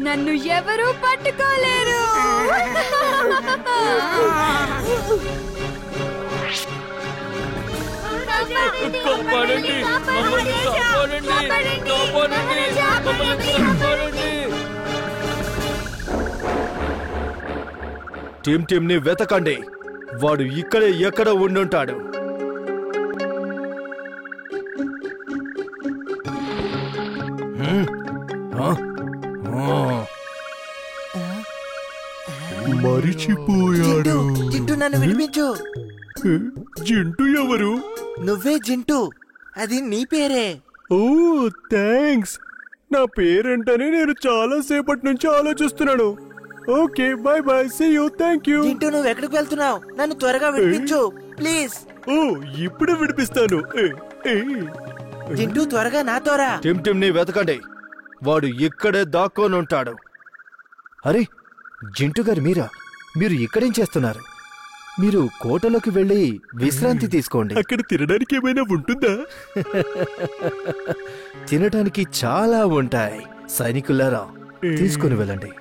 నన్ను ఎవరూ పట్టుకోలేరు. టిమ్ ని వెతకండి. వాడు ఇక్కడే ఎక్కడ ఉండుంటాడు. మరిచిపోయాడు. జింటూ నన్ను విడిపించు. జింటూ ఎవరు? నువ్వే జింటూ, అది నీ పేరే. ఓ థ్యాంక్స్. నా పేరేంటని నేను చాలా సేపటి నుంచి ఆలోచిస్తున్నాను. Okay bye bye, see you, thank you. Jintu నువ్వు ఎక్కడికి వెళ్తున్నావు? నన్ను త్వరగా విడిపించు ప్లీజ్. ఓ ఇప్పుడు విడిపిస్తాను. జింటూ త్వరగా నాతో రా. టిమ్ ని వెతకండి. వాడు ఇక్కడే దాక్కొని ఉంటాడు. అరే జింటూ గారు మీరా? మీరు ఇక్కడేం చేస్తున్నారు? మీరు కోటలోకి వెళ్ళి విశ్రాంతి తీసుకోండి. అక్కడ తినడానికి ఏమైనా ఉంటుందా? తినడానికి చాలా ఉంటాయి. సైనికులారా తీసుకుని వెళ్ళండి.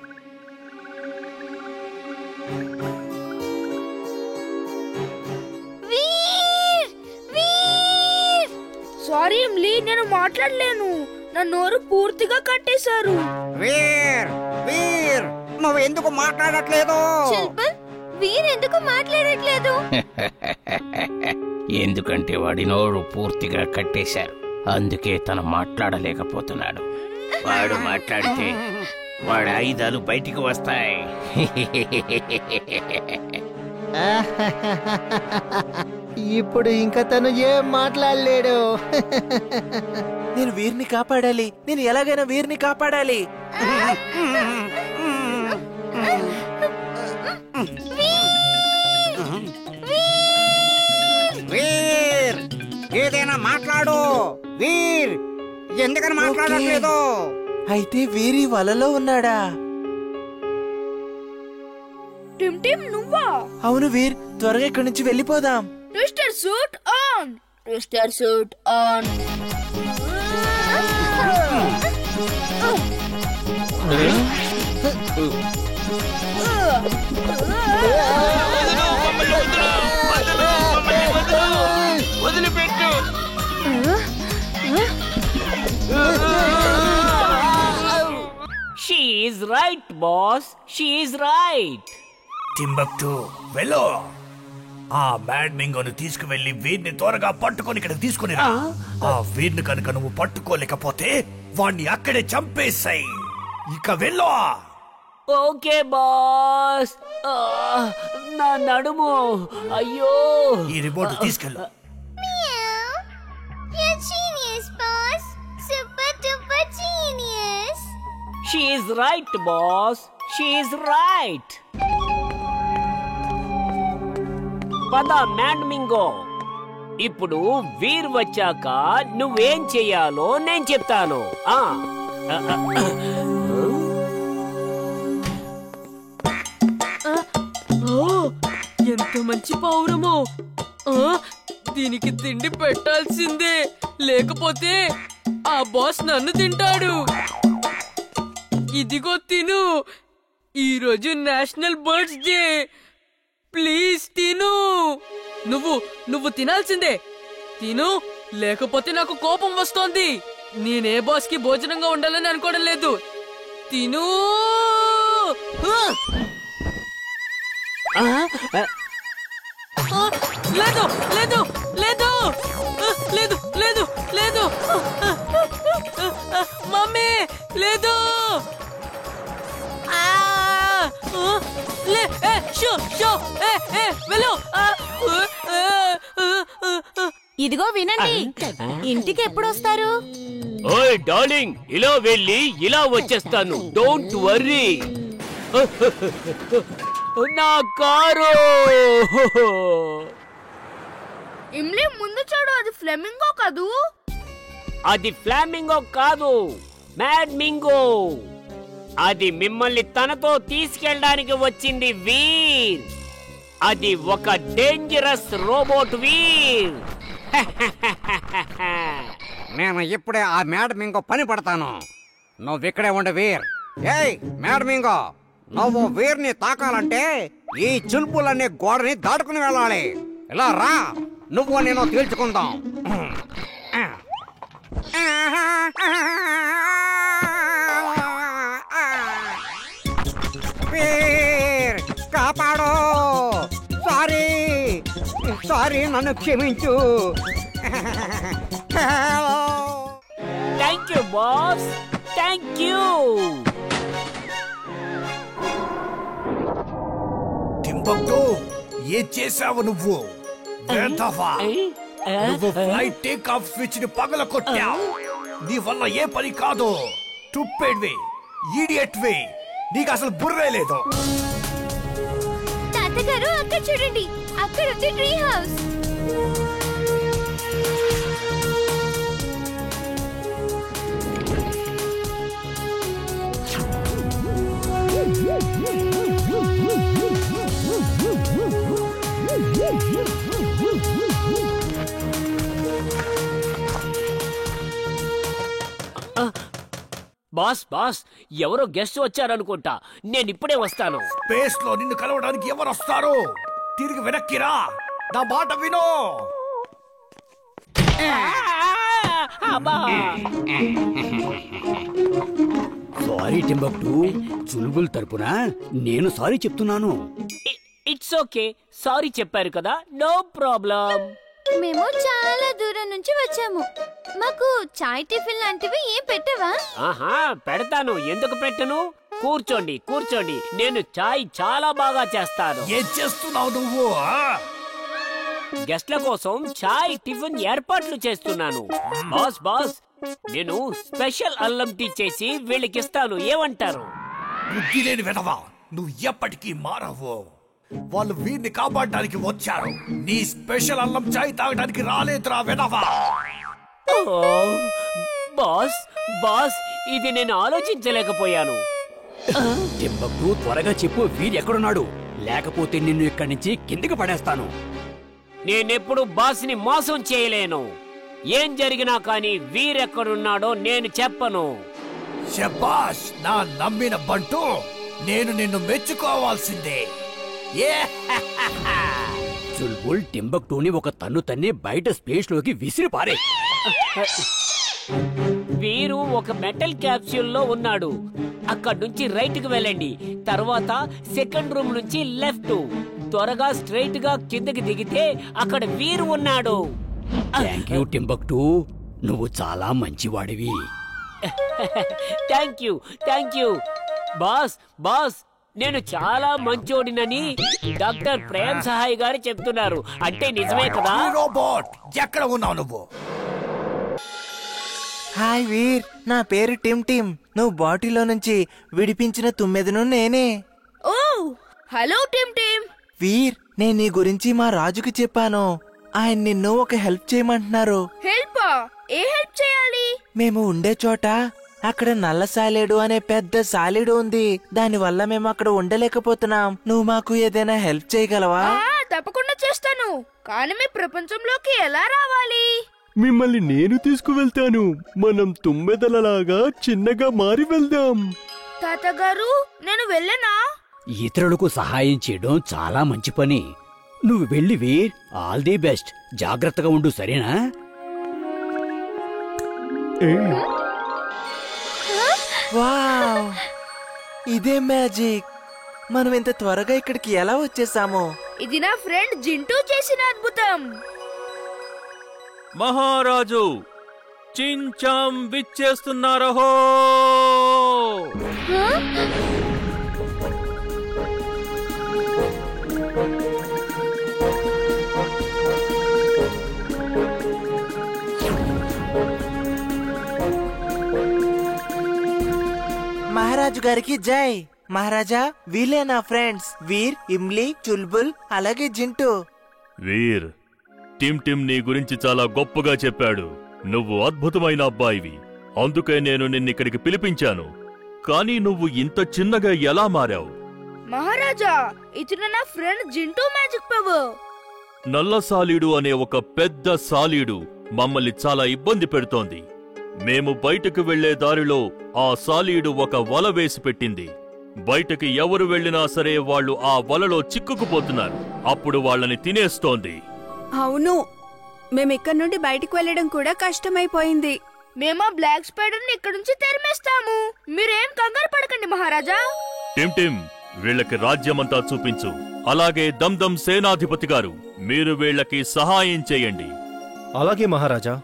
సారీ ఇమ్లీ, నేను మాట్లాడలేను. నా నోరు పూర్తిగా కట్టేశారు. వీర్ వీర్ నువ్వు ఎందుకు మాట్లాడట్లేదు? శిల్పల్, వీర్ ఎందుకు మాట్లాడట్లేదు? ఎందుకంటే వాడి నోరు పూర్తిగా కట్టేశారు. అందుకే తను మాట్లాడలేకపోతున్నాడు. వాడు మాట్లాడితే వాడి ఆయుధాలు బయటికి వస్తాయి. ఇప్పుడు ఇంకా తను ఏం మాట్లాడలేడు. నేను వీరిని కాపాడాలి. నేను ఎలాగైనా వీరిని కాపాడాలి. వీర్ ఏదైనా మాట్లాడు. వీర్ ఎందుకని మాట్లాడట్లేదు? అయితే వీరి వలలో ఉన్నాడా? టిమ్ నువ్వా? అవును వీర్, త్వరగా ఇక్కడి నుంచి వెళ్ళిపోదాం. Twister suit on. Twister suit on. వదిలిపెట్టు. She is right, boss. She is right. Timbuktu వెళ్ళు. ఆ మ్యాడ్ మింగోను తీసుకువెళ్ళి వీరిని త్వరగా పట్టుకొని ఇక్కడ తీసుకుని రా. ఆ వీరిని కనుక నువ్వు పట్టుకోలేకపోతే వాణ్ణి అక్కడే చంపేశాయి. ఇక వెళ్ళు. Okay boss. నా నడుము అయ్యో. ఈ రిమోట్ తీసుకెళ్ళు. She is right, boss. She is right. పద మ్యాడ్ మింగో. ఇప్పుడు వీర్ వచ్చాక నువ్వేం చెయ్యాలో నేను చెప్తాను. ఎంత మంచి పౌరమో. దీనికి తిండి పెట్టాల్సిందే, లేకపోతే ఆ బాస్ నన్ను తింటాడు. ఇదిగో తిను. ఈరోజు నేషనల్ బర్డ్స్ డే. ప్లీజ్ తిను. నువ్వు తినాల్సిందే. తిను, లేకపోతే నాకు కోపం వస్తోంది. నేనే బాస్ కి భోజనంగా ఉండాలని అనుకోవడం లేదు. తిను. లేదు లేదు లేదు లేదు లేదు లేదు మమ్మీ లేదు. ఇదిగో వినండి, ఇంటికి ఎప్పుడొస్తారు? ఓయ్ డార్లింగ్, ఇలా వెళ్ళి ఇలా వచ్చేస్తాను. Don't worry. నా కారు. ఇమ్లీ ముందు చూడు, అది ఫ్లెమింగో కాదు. అది ఫ్లామింగో కాదు, మ్యాడ్ మింగో. అది మిమ్మల్ని తనతో తీసుకెళ్ళడానికి వచ్చింది వీర్. అది ఒక డేంజరస్ రోబోట్ వీర్. నేను ఇప్పుడే ఆ మేడం ఇంకో పని పడతాను. నువ్వు ఇక్కడే ఉండు వీర్. ఏయ్ మేడమింగో, నువ్వు వీరిని తాకాలంటే ఈ చుల్పులనే గోడని దాటుకుని వెళ్ళాలి. ఇలా రా, నువ్వు నేను తేల్చుకుందాం. వీర్ కాపాడు. సారీ నన్ను క్షమించు. Thank you boss, thank you. Timbuktu, ఏం చేసావు నువ్వు? వేధవా, నువ్వు ఫ్లైట్ టేక్ ఆఫ్ స్విచ్ ని పగల కొట్టావు. నీ వల్ల ఏ పని కాదు. స్టూపిడ్ ఈడియట్ వే, నీకు అసలు బుర్రే లేదు. తాతగారు అక్కడ చూడండి, అక్కడ ఉంది ట్రీ హౌస్. బాస్ బాస్, ఎవరో గెస్ట్ వచ్చారనుకుంటా. నేను ఇప్పుడే వస్తాను. స్పేస్ లో నిన్ను కలవడానికి ఎవరు వస్తారు? తిరిగి వెనక్కిరా, నా మాట విను. సారీ టింబక్టు, చుల్బుల్ తరపున నేను సారీ చెప్తున్నాను. ఇట్స్ ఓకే, సారీ చెప్పారు కదా, నో ప్రాబ్లం. మేము చాలా దూరం నుంచి వచ్చాము. మాకు చాయ్ టిఫిన్ లాంటివి ఏం పెట్టవా? ఆహా, పెడతాను, ఎందుకు పెట్టను? కూర్చోండి కూర్చోండి, నేను చాయ్ చాలా బాగా చేస్తాను. ఏం చేస్తున్నావు నువ్వు? గెస్ట్ల కోసం చాయ్ టిఫిన్ ఏర్పాట్లు చేస్తున్నాను. బాస్ బాస్, నేను స్పెషల్ అల్లం టీ చేసి వీళ్ళకిస్తాను, ఏమంటారు? బుద్ధి లేని వెధవా, నువ్వు ఎప్పటికీ మారవు. వాళ్ళు వీరిని కాపాడడానికి వచ్చారు, నీ స్పెషల్ అల్లం చాయ్ తాగడానికి రాలేదురా వెధవా. బాస్ బాస్, ఇది నేను ఆలోచించలేకపోయాను. టింబక్టు, త్వరగా చెప్పు, వీరు ఎక్కడున్నాడు? లేకపోతే నిన్ను ఇక్కడి నుంచి కిందికి పడేస్తాను. నేనెప్పుడు బాస్ని మోసం చేయలేను. ఏం జరిగినా కానీ వీరెక్కడున్నాడో నేను చెప్పను. శబాష్, నా నమ్మిన బంటు, నేను నిన్ను మెచ్చుకోవాల్సిందే. చుల్బుల్ టింబక్టుని ఒక తన్ను తన్ని బయట స్పేస్ లోకి విసిరి పారే. వీరు ఒక మెటల్ క్యాప్సూల్లో ఉన్నాడు. అక్కడి నుంచి రైట్ కి వెళ్ళండి, తర్వాత సెకండ్ రూమ్ నుంచి లెఫ్ట్. త్వరగా స్ట్రైట్ గా కిందకి దిగితే అక్కడ వీరు ఉన్నాడు. థ్యాంక్ యూ టింబక్టు, నువ్వు చాలా మంచివాడివి. థ్యాంక్ యూ బాస్ బాస్, నేను చాలా మంచోడినని డాక్టర్ ప్రేమ్ సహాయ్ గారు చెప్తున్నారు. అంటే నిజమే కదా? రోబోట్, ఎక్కడ ఉన్నావు నువ్వు? హాయ్ వీర్, నా పేరు టిమ్ టిమ్. నువ్వు బాటిలో నుంచి విడిపించిన తుమ్మెదను నేనే. ఓ హలో టిమ్ టిమ్. వీర్, నేను నీ గురించి మా రాజుకి చెప్పాను. ఆయన నిన్ను ఒక హెల్ప్ చేయమంటున్నారు. హెల్పా? ఏ హెల్ప్ చేయాలి? మేము ఉండే చోట అక్కడ నల్ల సాలేడు అనే పెద్ద సాలేడు ఉంది. దాని వల్ల మేము అక్కడ ఉండలేకపోతున్నాం. నువ్వు మాకు ఏదైనా హెల్ప్ చేయగలవా? తప్పకుండా చేస్తాను. కానీ మీ ప్రపంచంలోకి ఎలా రావాలి? మిమ్మల్ని నేను తీసుకువెళ్తాను. మనం తుమ్మెదలలాగా చిన్నగా మారి వెళ్దాం. తాతగారు, నేను వెళ్ళనా? ఇతరులకు సహాయం చేయడం చాలా మంచి పని. నువ్వు వెళ్ళి వీర్, ఆల్ ది బెస్ట్. జాగ్రత్తగా ఉండు, సరేనా? వావ్, ఇదే మ్యాజిక్. మనం ఇంత త్వరగా ఇక్కడికి ఎలా వచ్చేసాము? ఇది నా ఫ్రెండ్ జింటూ చేసిన అద్భుతం. మహారాజు చించాం విచ్చేస్తున్నారహో. మహారాజు గారికి జై. మహారాజా, వీళ్ళే నా ఫ్రెండ్స్, వీర్, ఇమ్లీ, చుల్బుల్, అలాగే జింటూ. వీర్, టిమ్ టిమ్ నీ గురించి చాలా గొప్పగా చెప్పాడు. నువ్వు అద్భుతమైన అబ్బాయివి, అందుకే నేను నిన్నిక్కడికి పిలిపించాను. కానీ నువ్వు ఇంత చిన్నగా ఎలా మారావు? మహారాజా, ఇతను నా ఫ్రెండ్ జింటూ మ్యాజిక్ పవర్. నల్ల సాలీడు అనే ఒక పెద్ద సాలీడు మమ్మల్ని చాలా ఇబ్బంది పెడుతోంది. మేము బయటకు వెళ్లే దారిలో ఆ సాలీడు ఒక వల వేసి పెట్టింది. బయటకి ఎవరు వెళ్ళినా సరే వాళ్ళు ఆ వలలో చిక్కుకుపోతున్నారు. అప్పుడు వాళ్ళని తినేస్తోంది. అవును, మేమిక్కడి నుండి బయటికి వెళ్ళడం కూడా కష్టమైపోయింది. మేము ఆ బ్లాక్ స్పైడర్ ని ఇక్కడి నుంచి తరిమేస్తాము. మీరేం కంగారు పడకండి మహారాజా. టిమ్ టిమ్, వీళ్ళకి రాజ్యమంతా చూపించు. అలాగే దమ్దమ్ సేనాధిపతి గారు, మీరు వీళ్ళకి సహాయం చేయండి. అలాగే మహారాజా.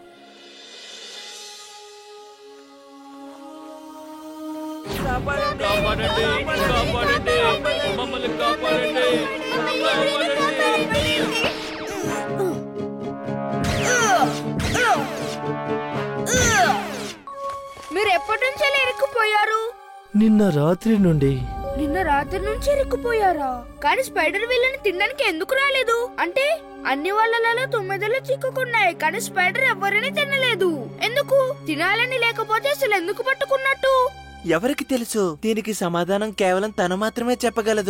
మీరు ఎప్పటి నుంచి ఇరుక్కుపోయారు? నిన్న రాత్రి నుండి. నిన్న రాత్రి నుంచి ఇరుక్కుపోయారా? కానీ స్పైడర్ వీళ్ళని తినడానికి ఎందుకు రాలేదు? అంటే అన్ని వాళ్ళలో 9 చిక్కుకున్నాయి, కానీ స్పైడర్ ఎవరిని తినలేదు. ఎందుకు? తినాలని లేకపోతే అసలు ఎందుకు పట్టుకున్నట్టు? ఎవరికి తెలుసు? దీనికి సమాధానం కేవలం తను మాత్రమే చెప్పగలదు.